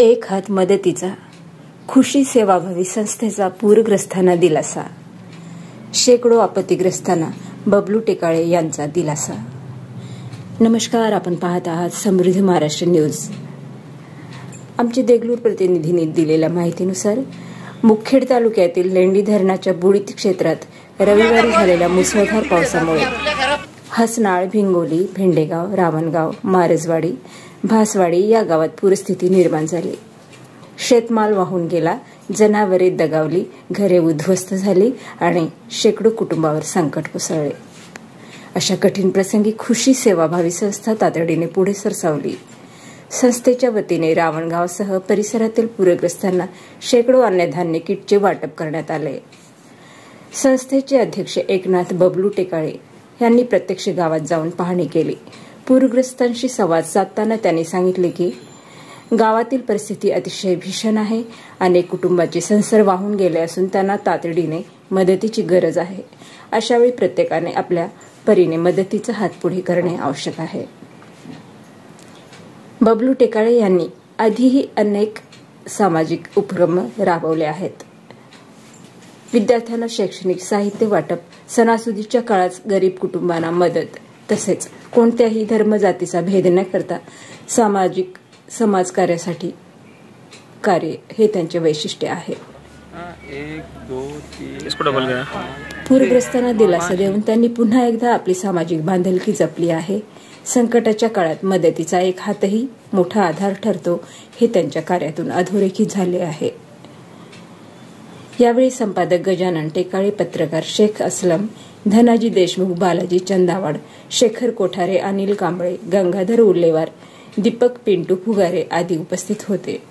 एक हात मदतीचा, खुशी सेवाभावी संस्थेचा पूरग्रस्तांना दिलासा. शेकडो आपत्तीग्रस्तांना बबलू टेकाळे यांचा दिलासा. नमस्कार, आपण पाहत आहात समृद्धी महाराष्ट्र न्यूज. आमच्या देगलूर प्रतिनिधींनी दिलेल्या माहितीनुसार मुखेड तालुक्यातील लेंडी धरणाच्या बुडीत क्षेत्रात रविवारी झालेल्या मुसळधार पावसामुळे हसनाळ, भिंगोली, भेंडेगाव, रावणगाव, मारजवाडी, भासवाडी या गावात पूरस्थिती निर्माण झाली. शेतमाल वाहून गेला, जनावरे दगावली, घरे उद्ध्वस्त झाली आणि शेकडो कुटुंबावर संकट कोसळले. अशा कठीण प्रसंगी खुशी सेवाभावी संस्था तातडीने पुढे सरसावली. संस्थेच्या वतीने रावणगावसह परिसरातील पूरग्रस्तांना शेकडो अन्नधान्य किटचे वाटप करण्यात आले. संस्थेचे अध्यक्ष एकनाथ बबलू टेकाळे यांनी प्रत्यक्ष गावात जाऊन पाहणी केली. पूरग्रस्तांशी संवाद साधताना त्यांनी सांगितले की गावातील परिस्थिती अतिशय भीषण आहे. अनेक कुटुंबाचे संसार वाहून गेले असून त्यांना तातडीने मदतीची गरज आहे. अशावेळी प्रत्येकाने आपल्या परीने मदतीचा हात पुढे करणे आवश्यक आहे. बबलू टेकाळे यांनी आधीही अनेक सामाजिक उपक्रम राबवले आहेत. विद्यार्थ्यांना शैक्षणिक साहित्य वाटप, सणासुदीच्या काळात गरीब कुटुंबांना मदत, तसेच कोणत्याही धर्म जातीचा भेद न करता सामाजिक समाजकार्यासाठी कार्य हे त्यांचे वैशिष्ट्य आहे. पूरग्रस्तांना दिलासा देऊन त्यांनी पुन्हा एकदा आपली सामाजिक बांधिलकी जपली आहे. संकटाच्या काळात मदतीचा एक हातही मोठा आधार ठरतो हे त्यांच्या कार्यातून अधोरेखित झाले आहे. यावेळी संपादक गजानन टेकाळे, पत्रकार शेख असलम, धनाजी देशमुख, बालाजी चंदावाड, शेखर कोठारे, अनिल कांबळे, गंगाधर उल्लेवार, दीपक पिंटू फुगारे आदी उपस्थित होते.